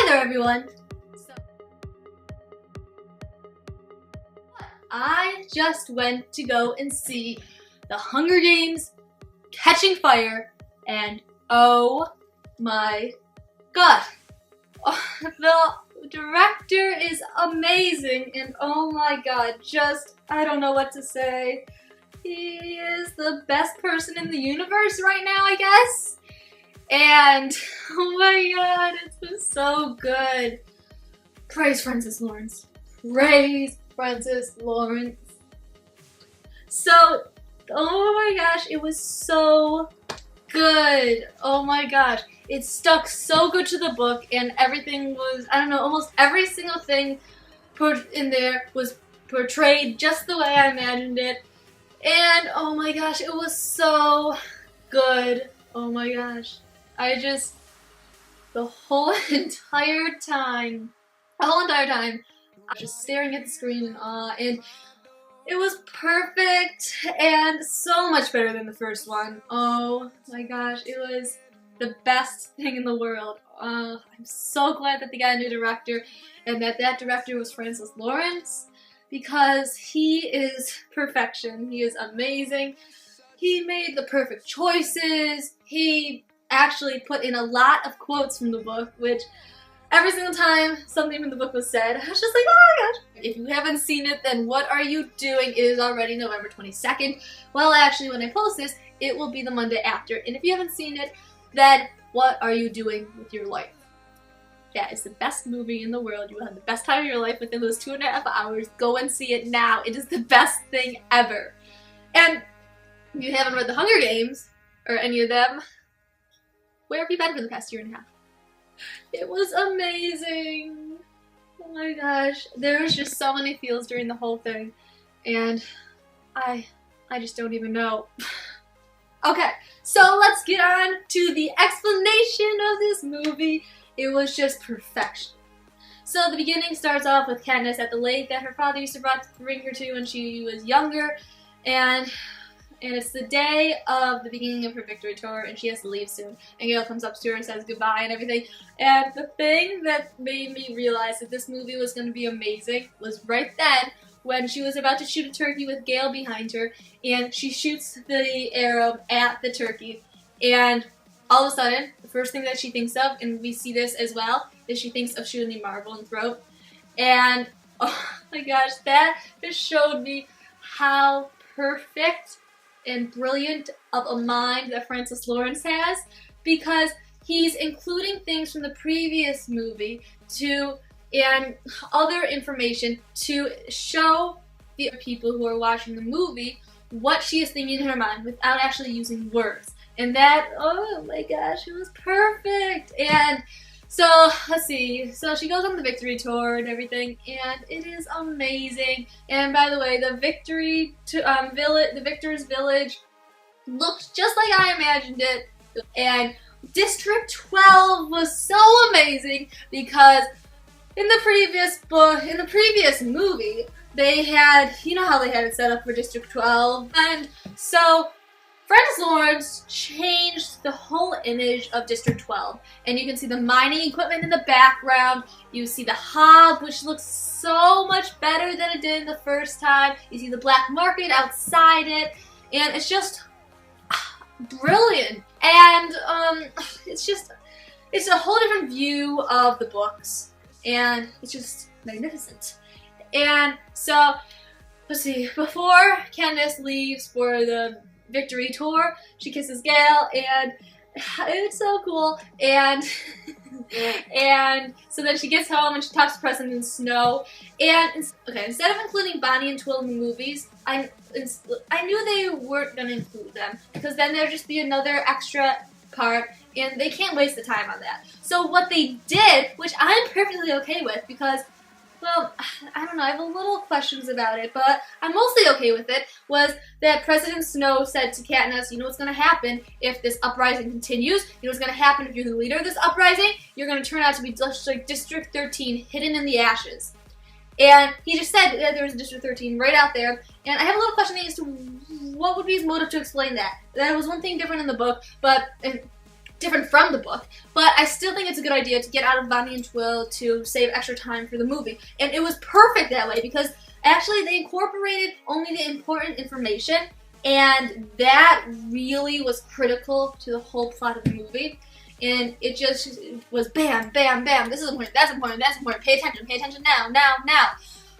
Hi there, everyone. I just went to go and see The Hunger Games Catching Fire, and oh my god, the director is amazing, and oh my god, I don't know what to say. He is the best person in the universe right now, I guess. And oh my god, it's been so good. Praise Francis Lawrence. Praise Francis Lawrence. So, oh my gosh, it was so good. Oh my gosh. It stuck so good to the book, and everything was, I don't know, almost every single thing put in there was portrayed just the way I imagined it. And oh my gosh, it was so good. Oh my gosh. The whole entire time, I was just staring at the screen in awe, and it was perfect and so much better than the first one. Oh my gosh, it was the best thing in the world. I'm so glad that they got a new director, and that director was Francis Lawrence, because he is perfection. He is amazing. He made the perfect choices. He actually put in a lot of quotes from the book, which every single time something from the book was said, I was just like, oh my gosh. If you haven't seen it, then what are you doing? It is already November 22nd. Well, actually, when I post this, it will be the Monday after. And if you haven't seen it, then what are you doing with your life? That is the best movie in the world. You will have the best time of your life within those 2.5 hours. Go and see it now. It is the best thing ever. And if you haven't read The Hunger Games, or any of them, where have you been for the past 1.5 years? It was amazing. Oh my gosh. There was just so many feels during the whole thing. And I just don't even know. Okay, so let's get on to the explanation of this movie. It was just perfection. So the beginning starts off with Katniss at the lake that her father used to bring her to when she was younger. And it's the day of the beginning of her victory tour, and she has to leave soon. And Gale comes up to her and says goodbye and everything. And the thing that made me realize that this movie was going to be amazing was right then, when she was about to shoot a turkey with Gale behind her, and she shoots the arrow at the turkey. And all of a sudden, the first thing that she thinks of, and we see this as well, is she thinks of shooting the marble in the throat. And oh my gosh, that just showed me how perfect and brilliant of a mind that Francis Lawrence has, because he's including things from the previous movie and other information to show the people who are watching the movie what she is thinking in her mind without actually using words. And that, oh my gosh, it was perfect. And so, let's see, so she goes on the victory tour and everything, and it is amazing. And by the way, the Victor's Village looked just like I imagined it. And District 12 was so amazing, because in the previous movie, they had, you know how they had it set up for District 12, and so Francis Lawrence changed the whole image of District 12, and you can see the mining equipment in the background. You see the Hob, which looks so much better than it did in the first time. You see the black market outside it, and it's just brilliant. And it's a whole different view of the books, and it's just magnificent. And so, let's see, before Candace leaves for the victory tour, she kisses Gale, and it's so cool. And so then she gets home and she talks to President Snow. And okay, instead of including Bonnie and Twill in the movies, I knew they weren't gonna include them, because then there'd just be another extra part, and they can't waste the time on that. So what they did, which I'm perfectly okay with, because, well, I don't know, I have a little questions about it, but I'm mostly okay with it, was that President Snow said to Katniss, you know what's going to happen if this uprising continues? You know what's going to happen if you're the leader of this uprising? You're going to turn out to be just like District 13, hidden in the ashes. And he just said that there was a District 13 right out there, and I have a little question as to what would be his motive to explain that. That was one thing different in the book, but different from the book, but I still think it's a good idea to get out of Bonnie and Twill to save extra time for the movie. And it was perfect that way because actually they incorporated only the important information, and that really was critical to the whole plot of the movie. And it just was bam, bam, bam, this is important, that's important, that's important, pay attention now, now, now.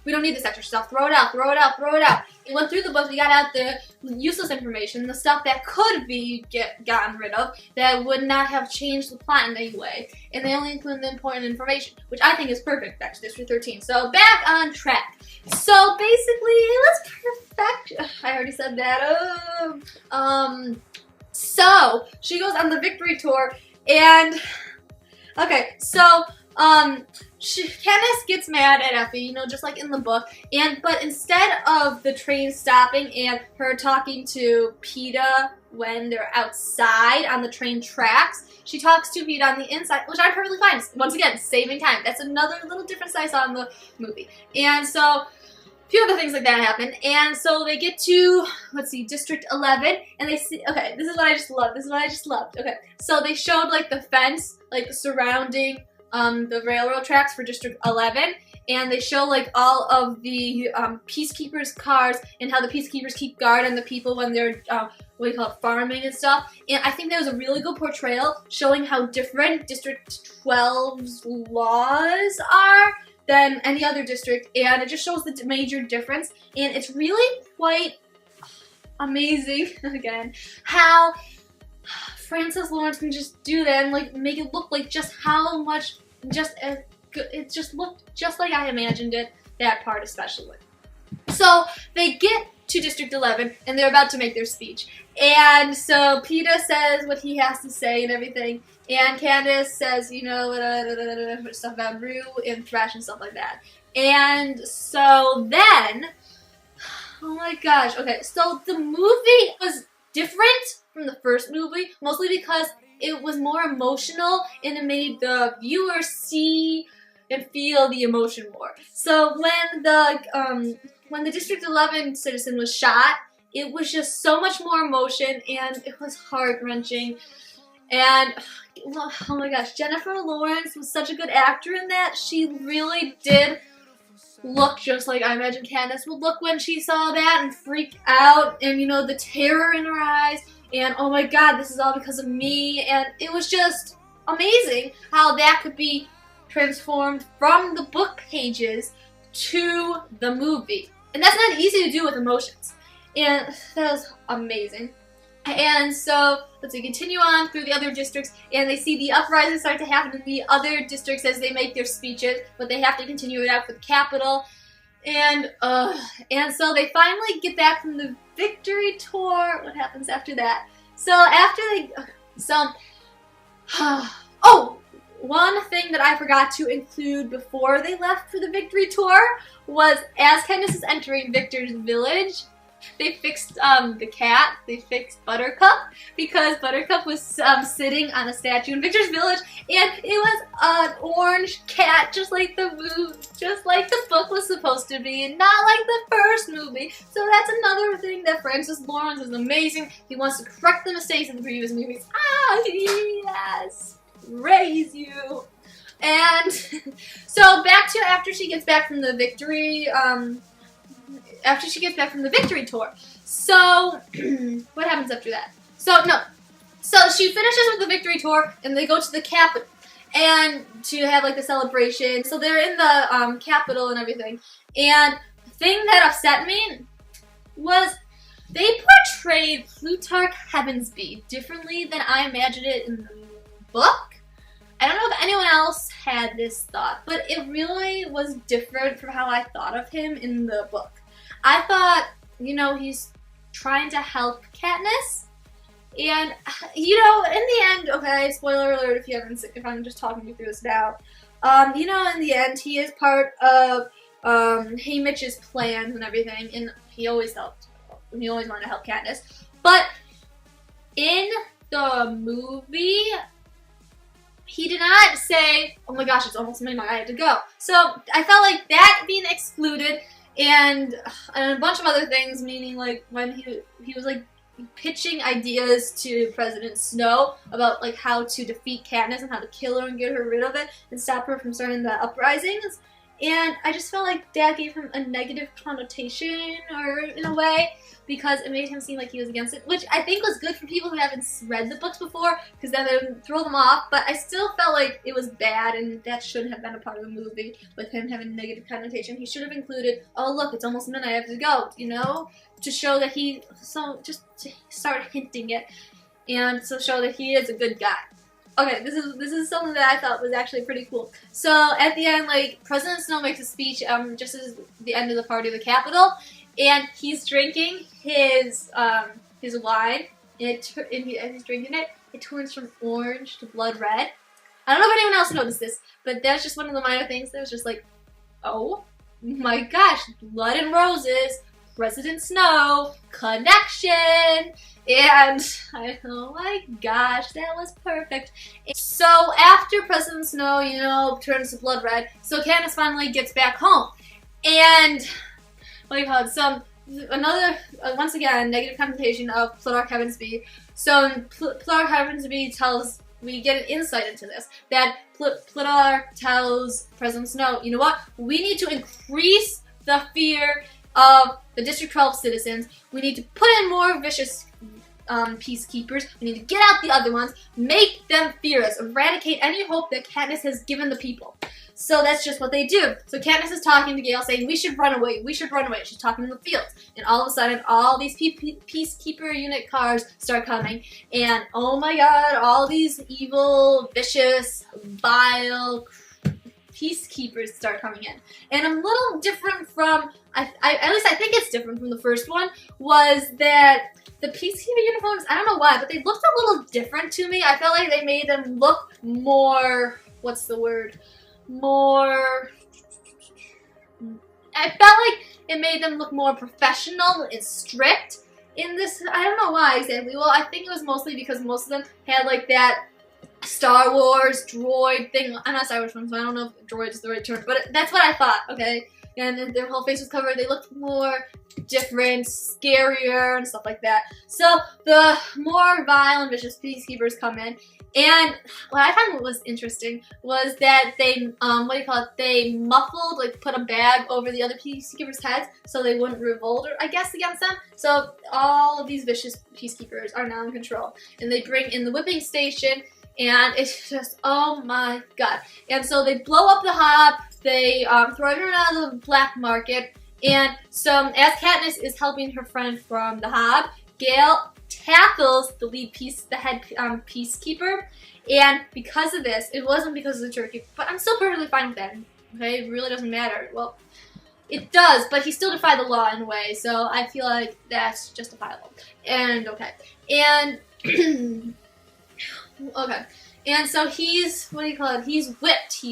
We don't need this extra stuff, throw it out, throw it out, throw it out. We went through the book, we got out the useless information, the stuff that could be gotten rid of, that would not have changed the plot in any way. And they only include the important information, which I think is perfect, back to District 13. So back on track. So basically, it was perfect. I already said that. So she goes on the victory tour, and okay, so Candace gets mad at Effie, you know, just like in the book, but instead of the train stopping and her talking to PETA when they're outside on the train tracks, she talks to PETA on the inside, which I'm perfectly fine. Once again, saving time. That's another little difference I saw in the movie. And so a few other things like that happen, and so they get to, let's see, District 11, and they see, okay, this is what I just loved, okay, so they showed, like, the fence, like, surrounding the railroad tracks for District 11, and they show, like, all of the peacekeepers' cars and how the peacekeepers keep guard on the people when they're, what do you call it, farming and stuff. And I think that was a really good portrayal showing how different District 12's laws are than any other district, and it just shows the major difference. And it's really quite amazing, again, how Francis Lawrence can just do that and, like, make it look like just how much, it just looked just like I imagined it, that part especially. So they get to District 11 and they're about to make their speech. And so PETA says what he has to say and everything, and Candace says, you know, stuff about Rue and Thresh and stuff like that. And so then, oh my gosh, okay, so the movie was different from the first movie, mostly because it was more emotional and it made the viewer see and feel the emotion more. So when the District 11 citizen was shot, it was just so much more emotion and it was heart-wrenching. And oh my gosh, Jennifer Lawrence was such a good actor in that. She really did look just like I imagine Candace would look when she saw that and freak out, and you know, the terror in her eyes, and oh my god, this is all because of me. And it was just amazing how that could be transformed from the book pages to the movie. And that's not easy to do with emotions. And that was amazing. And so, let's see, continue on through the other districts, and they see the uprising start to happen in the other districts as they make their speeches, but they have to continue it out for the capital. And so they finally get back from the victory tour. What happens after that? So after they, oh, one thing that I forgot to include before they left for the victory tour was as Candace is entering Victor's village, they fixed the cat. They fixed Buttercup because Buttercup was sitting on a statue in Victor's village, and it was an orange cat, just like the book was supposed to be, and not like the first movie. So that's another thing that Francis Lawrence is amazing. He wants to correct the mistakes in the previous movies. Ah, yes, raise you. And so back to after she gets back from the victory. After she gets back from the victory tour. So, what happens after that? So she finishes with the victory tour, and they go to the capital, and to have, like, the celebration. So they're in the capital and everything. And the thing that upset me was they portrayed Plutarch Heavensbee differently than I imagined it in the book. I don't know if anyone else had this thought, but it really was different from how I thought of him in the book. I thought, you know, he's trying to help Katniss, and, you know, in the end, okay, spoiler alert if I'm just talking you through this now, you know, in the end, he is part of, Haymitch's plans and everything, and he always wanted to help Katniss, but in the movie, he did not say, oh my gosh, it's almost midnight, I have to go. So, I felt like that being excluded, and a bunch of other things, meaning, like, when he was, like, pitching ideas to President Snow about like how to defeat Katniss and how to kill her and get her rid of it and stop her from starting the uprisings. And I just felt like that gave him a negative connotation, or in a way, because it made him seem like he was against it, which I think was good for people who haven't read the books before, because then they would throw them off, but I still felt like it was bad, and that shouldn't have been a part of the movie, with him having a negative connotation. He should have included, oh look, it's almost midnight, I have to go, you know, to show that just to start hinting it, and to show that he is a good guy. Okay, this is something that I thought was actually pretty cool. So at the end, like, President Snow makes a speech just as the end of the party of the Capitol, and he's drinking his wine, and he's drinking it. It turns from orange to blood red. I don't know if anyone else noticed this, but that's just one of the minor things that was just like, oh my gosh, blood and roses, President Snow, connection. And oh my gosh, that was perfect. So after President Snow, you know, turns to blood red, so Katniss finally gets back home. And what do you call it? Another, once again, negative connotation of Plutarch Heavensbee. So Plutarch Heavensbee tells, we get an insight into this, that Plutarch tells President Snow, you know what, we need to increase the fear of the District 12 citizens. We need to put in more vicious peacekeepers. We need to get out the other ones, make them fear us, eradicate any hope that Katniss has given the people. So that's just what they do. So Katniss is talking to Gale saying, we should run away, we should run away. She's talking in the fields. And all of a sudden, all these peacekeeper unit cars start coming. And oh my god, all these evil, vicious, vile peacekeepers start coming in. And a little different from, at least I think it's different from the first one, was that the peacekeeper uniforms, I don't know why, but they looked a little different to me. I felt like they made them look more, what's the word? More, I felt like it made them look more professional and strict in this. I don't know why exactly. Well, I think it was mostly because most of them had like that Star Wars droid thing. I'm not Star Wars fan, so I don't know if droid is the right term, but that's what I thought, okay? And their whole face was covered. They looked more different, scarier, and stuff like that. So the more vile and vicious peacekeepers come in. And what I found was interesting was that they, they muffled, like put a bag over the other peacekeepers' heads so they wouldn't revolt, I guess, against them. So all of these vicious peacekeepers are now in control. And they bring in the whipping station, and it's just, oh my god. And so they blow up the Hob, they throw everyone out of the black market, and so as Katniss is helping her friend from the Hob, Gale tackles the head peacekeeper, and because of this, it wasn't because of the turkey, but I'm still perfectly fine with that, okay? It really doesn't matter. Well, it does, but he still defied the law in a way, so I feel like that's justifiable. And, okay. And, okay. And so he's, he's whipped,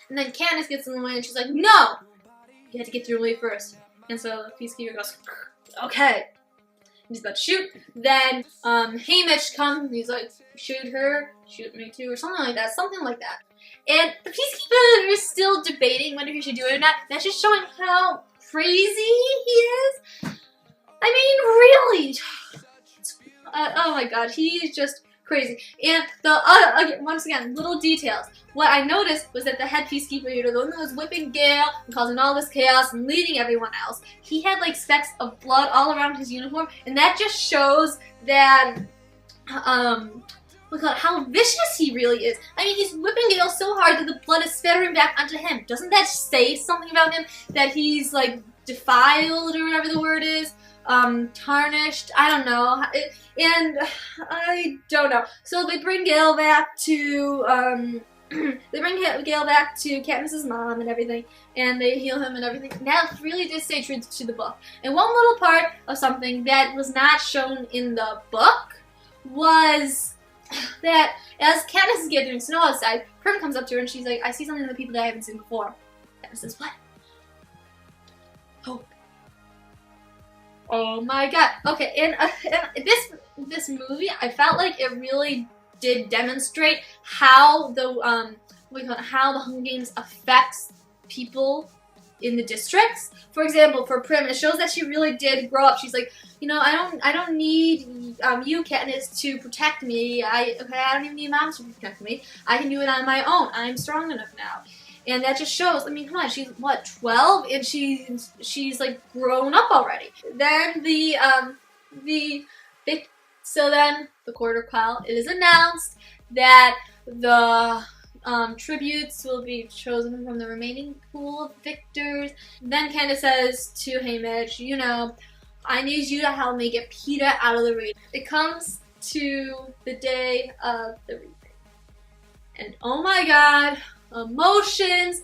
and then Katniss gets in the way, and she's like, no! You had to get your way first. And so the peacekeeper goes, okay. He's about to shoot. Then Haymitch comes and he's like, shoot her, shoot me too, or something like that. And the peacekeeper is still debating whether he should do it or not. That's just showing how crazy he is. I mean, really. Oh my god, he's just crazy. And the once again, little details. What I noticed was that the head peacekeeper, you know, the one that was whipping Gale and causing all this chaos and leading everyone else, he had like specks of blood all around his uniform, and that just shows that how vicious he really is. I mean, he's whipping Gale so hard that the blood is spattering back onto him. Doesn't that say something about him? That he's like defiled or whatever the word is? Tarnished, I don't know, and I don't know. So they bring Gale back to, Katniss's mom and everything, and they heal him and everything. That really did stay true to the book. And one little part of something that was not shown in the book was that as Katniss is getting snow outside, Prim comes up to her and she's like, I see something in the people that I haven't seen before. Katniss says, what? Hope. Oh my god. Okay, and this movie, I felt like it really did demonstrate how the how the Hunger Games affects people in the districts. For example, for Prim, it shows that she really did grow up. She's like, you know, I don't need you, Katniss, to protect me. I don't even need Mom to protect me. I can do it on my own. I'm strong enough now. And that just shows, I mean, come on, she's what, 12? And she's like grown up already. Then so then the quarter call, it is announced that the tributes will be chosen from the remaining pool of victors. Then Candace says to Haymitch, you know, I need you to help me get Peeta out of the reading. It comes to the day of the reading. And oh my god, emotions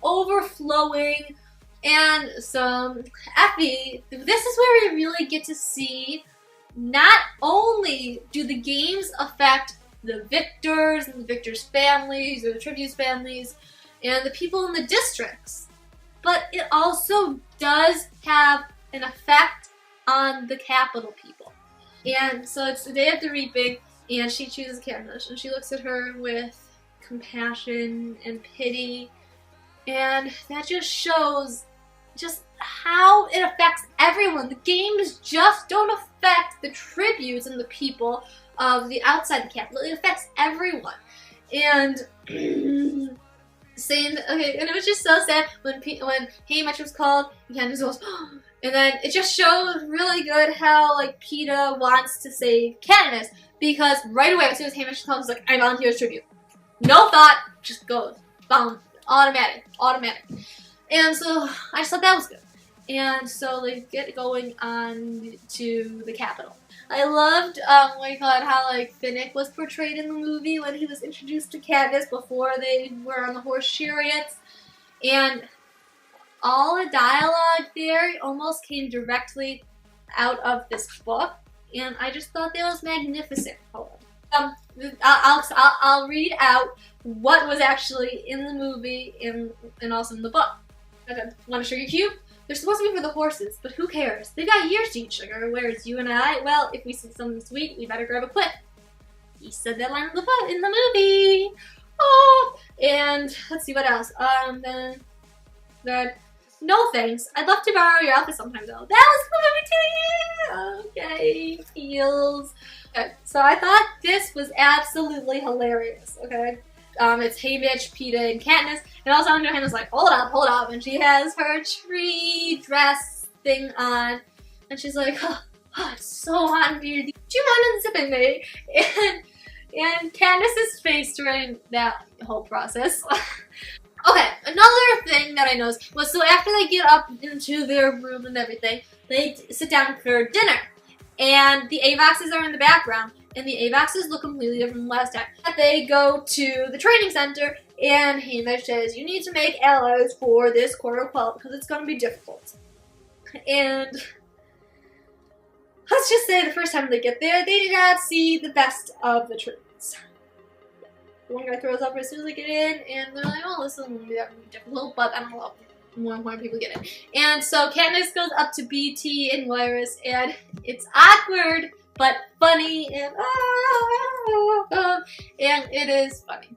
overflowing. And so, Effie, this is where we really get to see not only do the games affect the victors and the victors' families, or the tributes' families, and the people in the districts, but it also does have an effect on the capital people. And so it's the day of the reaping, and she chooses Katniss, and she looks at her with compassion and pity, and that just shows just how it affects everyone. The games just don't affect the tributes and the people of the outside the capital. It affects everyone. And saying, okay, and it was just so sad when Haymitch was called, and Candace goes, and then it just shows really good how like Peeta wants to save Katniss, because right away as soon as Haymitch comes, like, I volunteer as tribute. No thought, just goes. Boom. Automatic. And so I just thought that was good. And so they get going on to the capital. I loved how like Finnick was portrayed in the movie when he was introduced to Katniss before they were on the horse chariots. And all the dialogue there almost came directly out of this book. And I just thought that was magnificent. Hold on. I'll read out what was actually in the movie and also in the book. Okay. Want to show you cute? They're supposed to be for the horses, but who cares? They've got years to eat sugar, whereas you and I, well, if we see something sweet, we better grab it quick. He said that line in the movie. Oh, and let's see what else. Then no thanks. I'd love to borrow your outfit sometime though. That was the movie too. Okay, feels. Okay, so I thought this was absolutely hilarious. Okay. It's Haymitch, Peeta, and Katniss, and also on Johanna's like, hold up, and she has her tree dress thing on, and she's like, oh, it's so hot in here, do you mind unzipping me? And Candace's face during that whole process. Okay, another thing that I noticed was, so after they get up into their room and everything, they sit down for dinner, and the Avoxes are in the background. And the Avoxes look completely different from last time. They go to the training center, and Haymitch says, you need to make allies for this quarter quell because it's going to be difficult. And let's just say the first time they get there, they did not see the best of the tributes. One guy throws up as soon as they get in, and they're like, oh, this isn't going to be that really difficult, but I don't know. More people get in. And so Katniss goes up to BT and Lyris, and it's awkward, but funny, and it is funny.